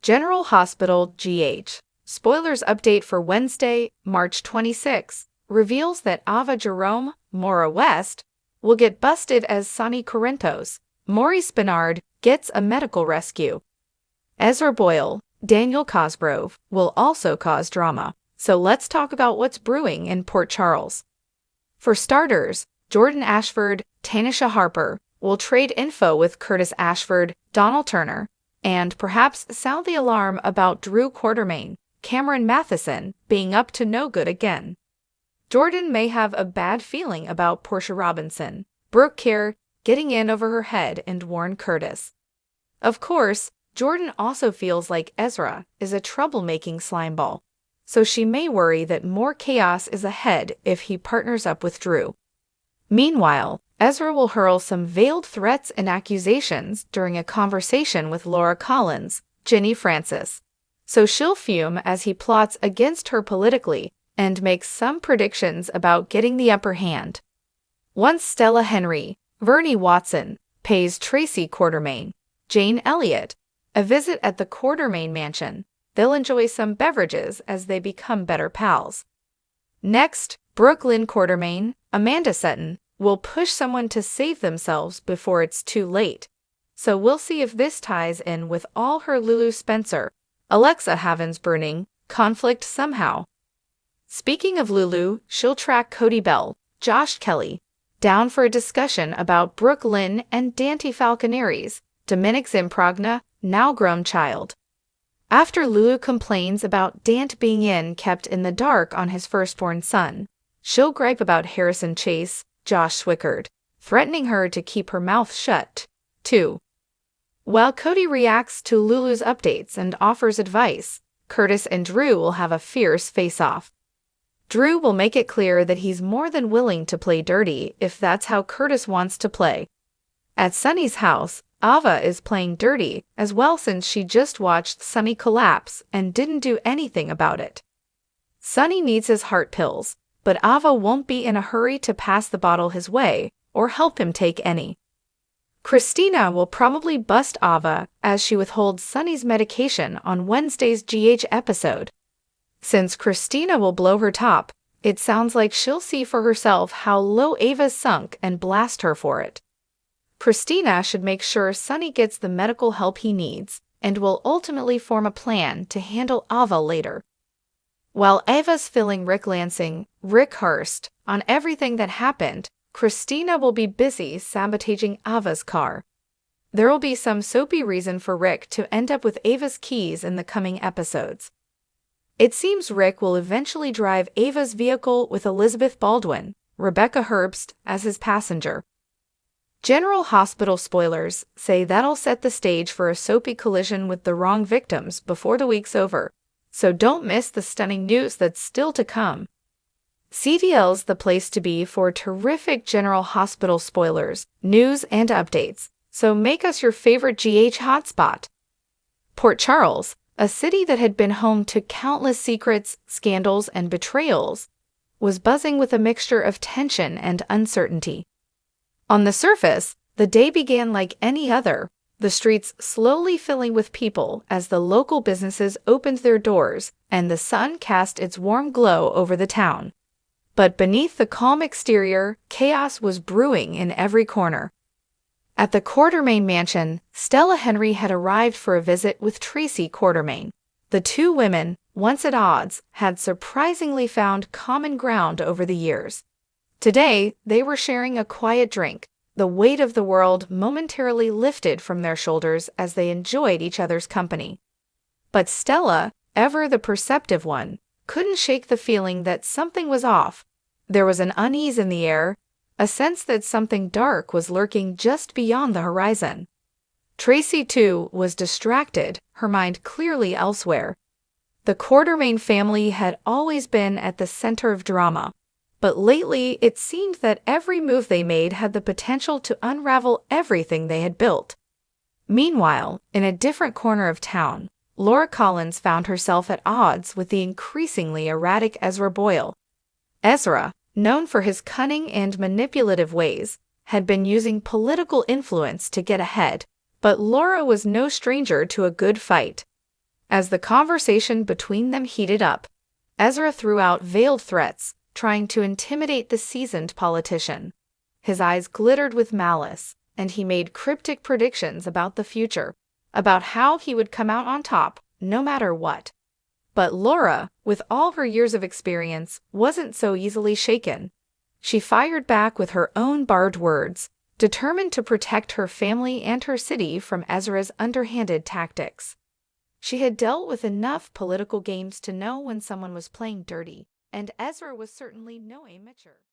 General Hospital GH. Spoilers update for Wednesday, March 26, reveals that Ava Jerome, Maura West, will get busted as Sonny Corinthos. Maurice Bernard gets a medical rescue. Ezra Boyle, Daniel Cosgrove will also cause drama. So let's talk about what's brewing in Port Charles. For starters, Jordan Ashford, Tanisha Harper will trade info with Curtis Ashford, Donald Turner, and perhaps sound the alarm about Drew Quartermain, Cameron Matheson being up to no good again. Jordan may have a bad feeling about Portia Robinson, Brooke Kerr getting in over her head and Warren Curtis. Of course, Jordan also feels like Ezra is a troublemaking slimeball, so she may worry that more chaos is ahead if he partners up with Drew. Meanwhile, Ezra will hurl some veiled threats and accusations during a conversation with Laura Collins, Ginny Francis, so she'll fume as he plots against her politically and makes some predictions about getting the upper hand. Once Stella Henry, Verney Watson, pays Tracy Quartermain, Jane Elliott, a visit at the Quartermain mansion, they'll enjoy some beverages as they become better pals. Next, Brooklyn Quartermain, Amanda Sutton, will push someone to save themselves before it's too late. So we'll see if this ties in with all her Lulu Spencer, Alexa Havens burning conflict somehow. Speaking of Lulu, she'll track Cody Bell, Josh Kelly, down for a discussion about Brooke Lynn and Dante Falconeri's, Dominic Zimprogna, now grown child. After Lulu complains about Dante being kept in the dark on his firstborn son, she'll gripe about Harrison Chase, Josh Swickard, threatening her to keep her mouth shut, too. While Cody reacts to Lulu's updates and offers advice, Curtis and Drew will have a fierce face-off. Drew will make it clear that he's more than willing to play dirty if that's how Curtis wants to play. At Sonny's house, Ava is playing dirty as well since she just watched Sonny collapse and didn't do anything about it. Sonny needs his heart pills, but Ava won't be in a hurry to pass the bottle his way or help him take any. Christina will probably bust Ava as she withholds Sonny's medication on Wednesday's GH episode. Since Christina will blow her top, it sounds like she'll see for herself how low Ava's sunk and blast her for it. Christina should make sure Sonny gets the medical help he needs and will ultimately form a plan to handle Ava later. While Ava's filling Rick Lansing, Rick Hurst, on everything that happened, Christina will be busy sabotaging Ava's car. There will be some soapy reason for Rick to end up with Ava's keys in the coming episodes. It seems Rick will eventually drive Ava's vehicle with Elizabeth Baldwin, Rebecca Herbst, as his passenger. General Hospital spoilers say that'll set the stage for a soapy collision with the wrong victims before the week's over, so don't miss the stunning news that's still to come. CDL's the place to be for terrific General Hospital spoilers, news, and updates, so make us your favorite GH hotspot. Port Charles, a city that had been home to countless secrets, scandals, and betrayals, was buzzing with a mixture of tension and uncertainty. On the surface, the day began like any other, the streets slowly filling with people as the local businesses opened their doors and the sun cast its warm glow over the town. But beneath the calm exterior, chaos was brewing in every corner. At the Quartermain mansion, Stella Henry had arrived for a visit with Tracy Quartermain. The two women, once at odds, had surprisingly found common ground over the years. Today, they were sharing a quiet drink, the weight of the world momentarily lifted from their shoulders as they enjoyed each other's company. But Stella, ever the perceptive one, couldn't shake the feeling that something was off. There was an unease in the air, a sense that something dark was lurking just beyond the horizon. Tracy, too, was distracted, her mind clearly elsewhere. The Quartermain family had always been at the center of drama, but lately it seemed that every move they made had the potential to unravel everything they had built. Meanwhile, in a different corner of town, Laura Collins found herself at odds with the increasingly erratic Ezra Boyle. Ezra, known for his cunning and manipulative ways, had been using political influence to get ahead, but Laura was no stranger to a good fight. As the conversation between them heated up, Ezra threw out veiled threats, trying to intimidate the seasoned politician. His eyes glittered with malice, and he made cryptic predictions about the future, about how he would come out on top, no matter what. But Laura, with all her years of experience, wasn't so easily shaken. She fired back with her own barbed words, determined to protect her family and her city from Ezra's underhanded tactics. She had dealt with enough political games to know when someone was playing dirty, and Ezra was certainly no amateur.